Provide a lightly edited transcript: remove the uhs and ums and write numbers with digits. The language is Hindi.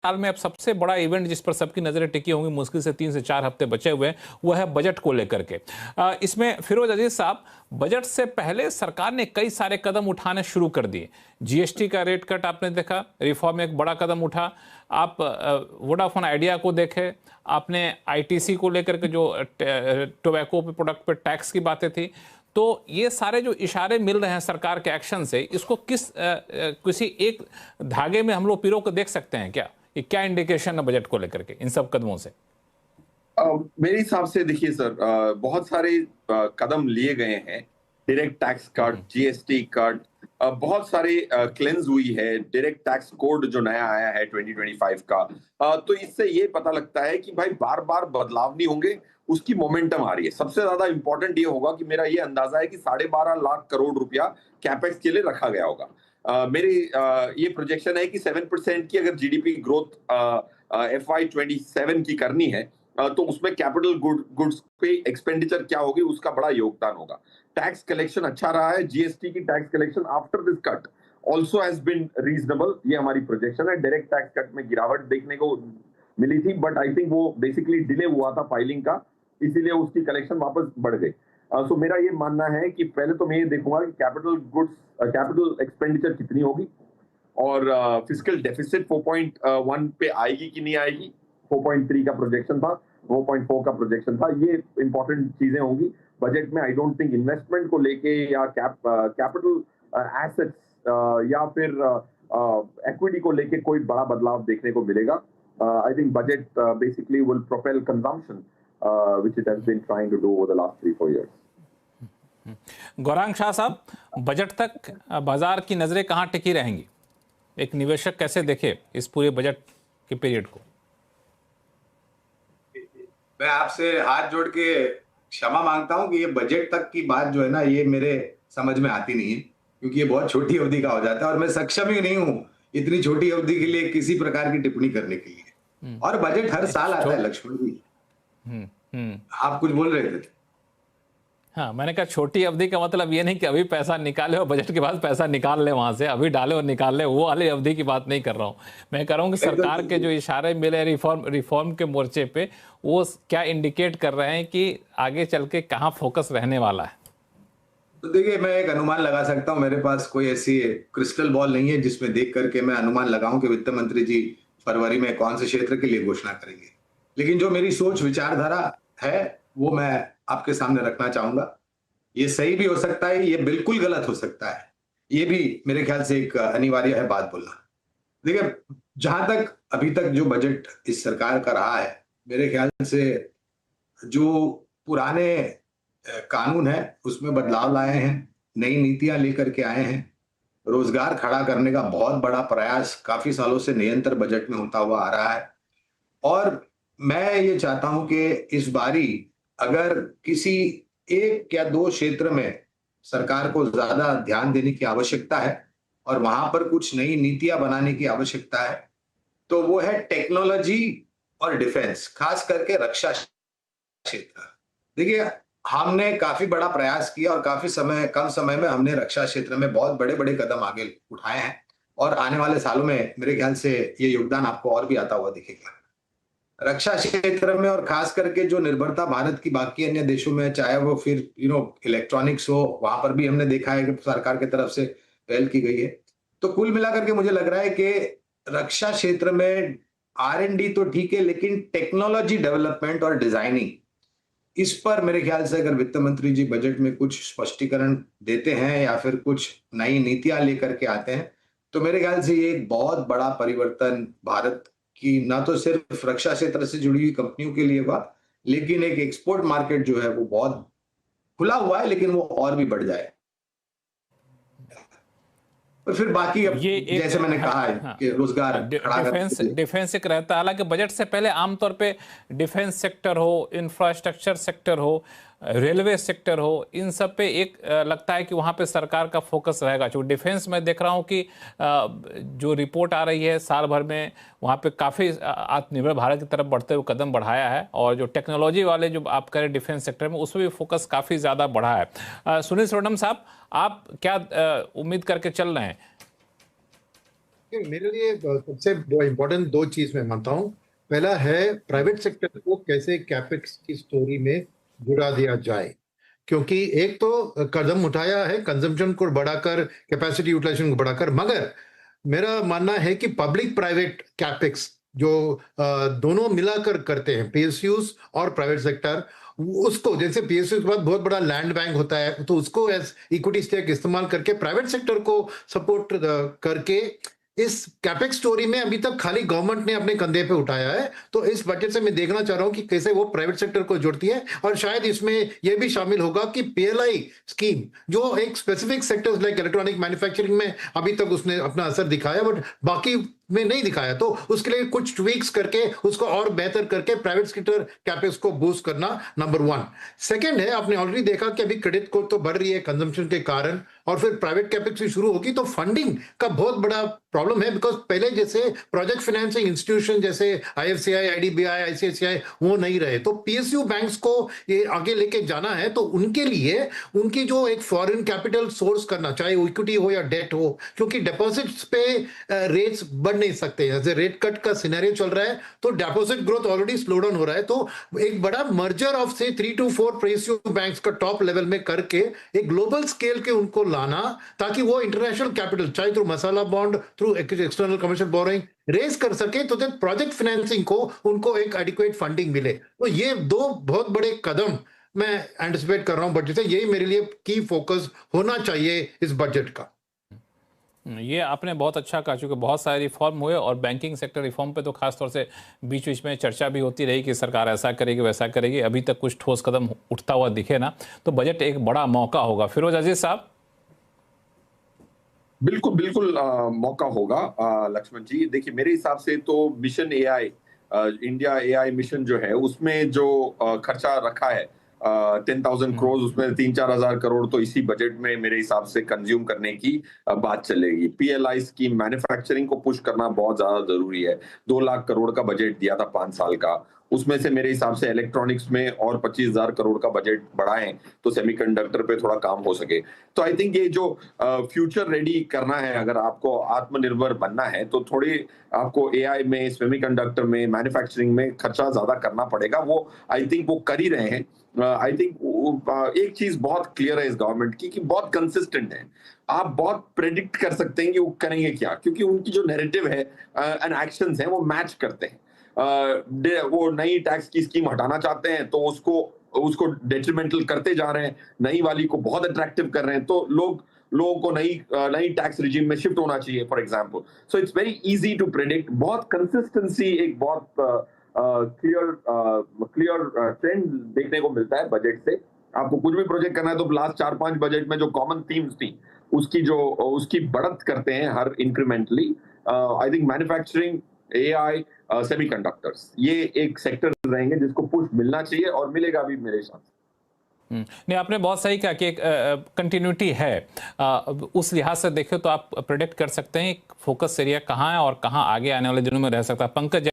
साल में अब सबसे बड़ा इवेंट जिस पर सबकी नजरें टिकी होंगी, मुश्किल से 3 से 4 हफ्ते बचे हुए हैं, वो है बजट को लेकर के। इसमें फिरोज अजीज साहब, बजट से पहले सरकार ने कई सारे कदम उठाने शुरू कर दिए। जीएसटी का रेट कट आपने देखा, रिफॉर्म एक बड़ा कदम उठा। आप वोडाफोन आइडिया को देखे, आपने आईटीसी को लेकर के जो टोबैको पे प्रोडक्ट पे टैक्स की बातें थी। तो ये सारे जो इशारे मिल रहे हैं सरकार के एक्शन से, इसको किसी एक धागे में हम लोग पिरो को देख सकते हैं क्या? ये क्या इंडिकेशन है बजट को लेकर के इन सब कदमों से? मेरे हिसाब से देखिए सर, बहुत सारे कदम लिए गए हैं। Direct tax cut, GST cut, बहुत सारे क्लेंज हुई है। डायरेक्ट टैक्स कोड जो नया आया है 2025 का, तो इससे ये पता लगता है कि भाई बार बार बदलाव नहीं होंगे, उसकी मोमेंटम आ रही है। सबसे ज्यादा इंपॉर्टेंट ये होगा कि मेरा ये अंदाजा है कि 12.5 लाख करोड़ रुपया कैपेक्स के लिए रखा गया होगा। मेरी ये प्रोजेक्शन है कि 7% की अगर जीडीपी ग्रोथ FY27 की करनी है, तो उसमें कैपिटल गुड्स पे एक्सपेंडिचर क्या होगी, उसका बड़ा योगदान होगा। टैक्स कलेक्शन अच्छा रहा है। जीएसटी की tax collection after this cut also has been reasonable, ये हमारी प्रोजेक्शन है। डायरेक्ट टैक्स कट में गिरावट देखने को मिली थी, बट आई थिंक वो बेसिकली डिले हुआ था फाइलिंग का, इसीलिए उसकी कलेक्शन वापस बढ़ गई। सो मेरा ये मानना है कि पहले तो मैं ये देखूंगा कि कैपिटल एक्सपेंडिचर कितनी होगी, और फिस्कल डेफिसिट 4.1 पे आएगी कि नहीं आएगी। 4.3 का प्रोजेक्शन था, 4.4 का प्रोजेक्शन था। ये इंपॉर्टेंट चीजें होंगी बजट में। आई डोंट थिंक इन्वेस्टमेंट को लेके या कैपिटल एसेट्स या फिर इक्विटी को लेके कोई बड़ा बदलाव देखने को मिलेगा। I think budget basically will propel consumption which it has been trying to do over the last 3-4 years. Gaurang Shah साहब, बजट तक बाजार की नजरें कहां टिकी रहेंगी? एक निवेशक कैसे देखे इस पूरे बजट के पीरियड को? मैं आपसे हाथ जोड़ के क्षमा मांगता हूं कि ये बजट तक की बात जो है ना, ये मेरे समझ में आती नहीं है, क्योंकि ये बहुत छोटी अवधि का हो जाता है और मैं सक्षम ही नहीं हूं इतनी छोटी अवधि के लिए किसी प्रकार की टिप्पणी करने के लिए। और बजट हर साल आता है लक्ष्मण जी। आप कुछ बोल रहे थे? हाँ, मैंने कहा छोटी अवधि का मतलब ये नहीं कि अभी पैसा निकाले और बजट के बाद पैसा निकाल ले वहां से, अभी डाले और निकाल ले, वो वाली अवधि की बात नहीं कर रहा हूँ। मैं कह रहा हूँ कि सरकार के जो इशारे मिले रिफॉर्म के मोर्चे पे, वो क्या इंडिकेट कर रहे हैं कि आगे चल के कहाँ फोकस रहने वाला है? तो देखिए, मैं एक अनुमान लगा सकता हूँ। मेरे पास कोई ऐसी क्रिस्टल बॉल नहीं है जिसमें देख करके मैं अनुमान लगाऊं कि वित्त मंत्री जी फरवरी में कौन से क्षेत्र के लिए घोषणा करेंगे। लेकिन जो मेरी सोच विचारधारा है वो मैं आपके सामने रखना चाहूंगा। ये सही भी हो सकता है, ये बिल्कुल गलत हो सकता है, ये भी मेरे ख्याल से एक अनिवार्य है बात बोलना। देखिए, जहां तक अभी तक जो बजट इस सरकार का रहा है, मेरे ख्याल से जो पुराने कानून है उसमें बदलाव लाए हैं, नई नीतियां लेकर के आए हैं। रोजगार खड़ा करने का बहुत बड़ा प्रयास काफी सालों से निरंतर बजट में होता हुआ आ रहा है। और मैं ये चाहता हूं कि इस बारी अगर किसी एक या दो क्षेत्र में सरकार को ज्यादा ध्यान देने की आवश्यकता है और वहां पर कुछ नई नीतियां बनाने की आवश्यकता है, तो वो है टेक्नोलॉजी और डिफेंस, खास करके रक्षा क्षेत्र। देखिए, हमने काफी बड़ा प्रयास किया और काफी कम समय में हमने रक्षा क्षेत्र में बहुत बड़े बड़े कदम आगे उठाए हैं, और आने वाले सालों में मेरे ख्याल से ये योगदान आपको और भी आता हुआ दिखेगा रक्षा क्षेत्र में। और खास करके जो निर्भरता भारत की बाकी अन्य देशों में, चाहे वो फिर इलेक्ट्रॉनिक्स हो, वहां पर भी हमने देखा है कि सरकार की तरफ से पहल की गई है। तो कुल मिलाकर के मुझे लग रहा है कि रक्षा क्षेत्र में R&D तो ठीक है, लेकिन टेक्नोलॉजी डेवलपमेंट और डिजाइनिंग, इस पर मेरे ख्याल से अगर वित्त मंत्री जी बजट में कुछ स्पष्टीकरण देते हैं या फिर कुछ नई नीतियां लेकर के आते हैं, तो मेरे ख्याल से ये एक बहुत बड़ा परिवर्तन भारत की न तो सिर्फ रक्षा क्षेत्र से जुड़ी हुई कंपनियों के लिए हुआ, लेकिन एक एक्सपोर्ट मार्केट जो है वो बहुत खुला हुआ है, लेकिन वो और भी बढ़ जाए। और फिर बाकी अब ये जैसे मैंने कहा है कि रोजगार डिफेंस एक रहता है। हालांकि बजट से पहले आमतौर पे डिफेंस सेक्टर हो, इंफ्रास्ट्रक्चर सेक्टर हो, रेलवे सेक्टर हो, इन सब पे एक लगता है कि वहाँ पे सरकार का फोकस रहेगा। जो डिफेंस में देख रहा हूँ कि जो रिपोर्ट आ रही है साल भर में, वहाँ पे काफ़ी आत्मनिर्भर भारत की तरफ बढ़ते हुए कदम बढ़ाया है, और जो टेक्नोलॉजी वाले जो आप करें डिफेंस सेक्टर में, उसमें भी फोकस काफ़ी ज़्यादा बढ़ा है। सुनील सोनम साहब, आप क्या उम्मीद करके चल रहे हैं? मेरे लिए सबसे इम्पोर्टेंट दो चीज मैं मानता हूँ। पहला है प्राइवेट सेक्टर को कैसे कैपेक्स की स्टोरी में जुड़ा दिया जाए, क्योंकि एक तो कदम उठाया है कंजम्पशन को बढ़ाकर, कैपेसिटी यूटिलाइजेशन को बढ़ाकर, मगर मेरा मानना है कि पब्लिक प्राइवेट कैपेक्स जो दोनों मिलाकर करते हैं, पीएसयूज और प्राइवेट सेक्टर, उसको जैसे पीएसयू के बाद बहुत बड़ा लैंड बैंक होता है, तो उसको एज इक्विटी स्टेक इस्तेमाल करके प्राइवेट सेक्टर को सपोर्ट करके इस कैपेक्स स्टोरी में अभी तक खाली गवर्नमेंट ने अपने कंधे पे उठाया है। तो इस बजट से मैं देखना चाह रहा हूं कि कैसे वो प्राइवेट सेक्टर को जोड़ती है, और शायद इसमें यह भी शामिल होगा कि पीएलआई स्कीम जो एक specific sectors like electronic manufacturing में अभी तक उसने अपना असर दिखाया, बट बाकी में नहीं दिखाया, तो उसके लिए कुछ ट्वीक्स करके उसको और बेहतर करके प्राइवेट सेक्टर कैपेक्स को बूस्ट करना, नंबर 1। सेकंड है, आपने ऑलरेडी देखा कि अभी क्रेडिट कोड तो बढ़ रही है कंजम्पशन के कारण, और फिर प्राइवेट कैपेक्स भी शुरू होगी, तो फंडिंग का बहुत बड़ा प्रॉब्लम है। बिकॉज पहले जैसे प्रोजेक्ट फाइनेंसिंग इंस्टीट्यूशन जैसे आईएफसीआई, आईडीबीआई, आईसीआईसीआई वो नहीं रहे, तो पीएसयू बैंक्स को ये आगे लेके जाना है, तो उनके लिए उनकी जो एक फॉरेन कैपिटल सोर्स करना, चाहे इक्विटी हो या डेट हो, क्योंकि डिपॉजिट्स पे रेट्स बढ़ नहीं सकते, जैसे रेट कट का सिनेरियो चल रहा है, तो deposit growth already slow down हो रहा है। तो एक बड़ा मर्जर ऑफ से 3 to 4 पीएसयू बैंक्स का टॉप लेवल में करके एक ग्लोबल स्केल के उनको लाना, ताकि वो इंटरनेशनल कैपिटल चाहे through masala bond, through external commercial borrowing raise कर सके, तो जब प्रोजेक्ट फाइनेंसिंग को उनको एक एडिक्वेट फंडिंग मिले। तो ये दो बहुत बड़े कदम मैं एंटिसिपेट कर रहा हूं बजट से, यही मेरे लिए की फोकस होना चाहिए इस बजट का। ये आपने बहुत अच्छा कहा, चूंकि बहुत सारे रिफॉर्म हुए और बैंकिंग सेक्टर रिफॉर्म पे तो खास तौर से बीच बीच में चर्चा भी होती रही कि सरकार ऐसा करेगी वैसा करेगी, अभी तक कुछ ठोस कदम उठता हुआ दिखे ना, तो बजट एक बड़ा मौका होगा। फिरोज अजीज साहब। बिल्कुल बिल्कुल मौका होगा लक्ष्मण जी। देखिए, मेरे हिसाब से तो mission AI, India AI mission जो है, उसमें जो खर्चा रखा है 10,000 करोड़, उसमें 3-4 हजार करोड़ तो इसी बजट में मेरे हिसाब से कंज्यूम करने की बात चलेगी। पीएलआई स्कीम, मैन्युफैक्चरिंग को पुश करना बहुत ज्यादा जरूरी है। 2 लाख करोड़ का बजट दिया था 5 साल का, उसमें से मेरे हिसाब से इलेक्ट्रॉनिक्स में और 25,000 करोड़ का बजट बढ़ाएं तो सेमीकंडक्टर पे थोड़ा काम हो सके। तो आई थिंक ये जो फ्यूचर रेडी करना है, अगर आपको आत्मनिर्भर बनना है, तो थोड़ी आपको एआई में, सेमीकंडक्टर में, मैन्युफैक्चरिंग में खर्चा ज्यादा करना पड़ेगा। वो आई थिंक वो कर ही रहे हैं। आई थिंक एक चीज बहुत क्लियर है इस गवर्नमेंट की कि बहुत कंसिस्टेंट है। आप बहुत प्रेडिक्ट कर सकते हैं कि वो करेंगे क्या, क्योंकि उनकी जो नैरेटिव है एंड एक्शंस हैं वो मैच करते हैं। वो नई टैक्स की स्कीम हटाना चाहते हैं तो उसको डेट्रीमेंटल करते जा रहे हैं, नई वाली को बहुत अट्रैक्टिव कर रहे हैं, तो लोगों को नई टैक्स रिजीम में शिफ्ट होना चाहिए for example. So it's very easy to predict. बहुत कंसिस्टेंसी, एक बहुत क्लियर ट्रेंड देखने को मिलता है बजट से। आपको कुछ भी प्रोजेक्ट करना है तो लास्ट 4-5 बजट में जो कॉमन थीम्स थी उसकी बढ़त करते हैं हर incrementally. I think manufacturing, AI, semiconductors, ये एक सेक्टर रहेंगे जिसको पुश मिलना चाहिए और मिलेगा भी मेरे हिसाब से। नहीं, आपने बहुत सही कहा कि एक कंटिन्यूटी है। उस लिहाज से देखें तो आप प्रेडिक्ट कर सकते हैं फोकस एरिया कहाँ है और कहाँ आगे आने वाले दिनों में रह सकता है। पंकज।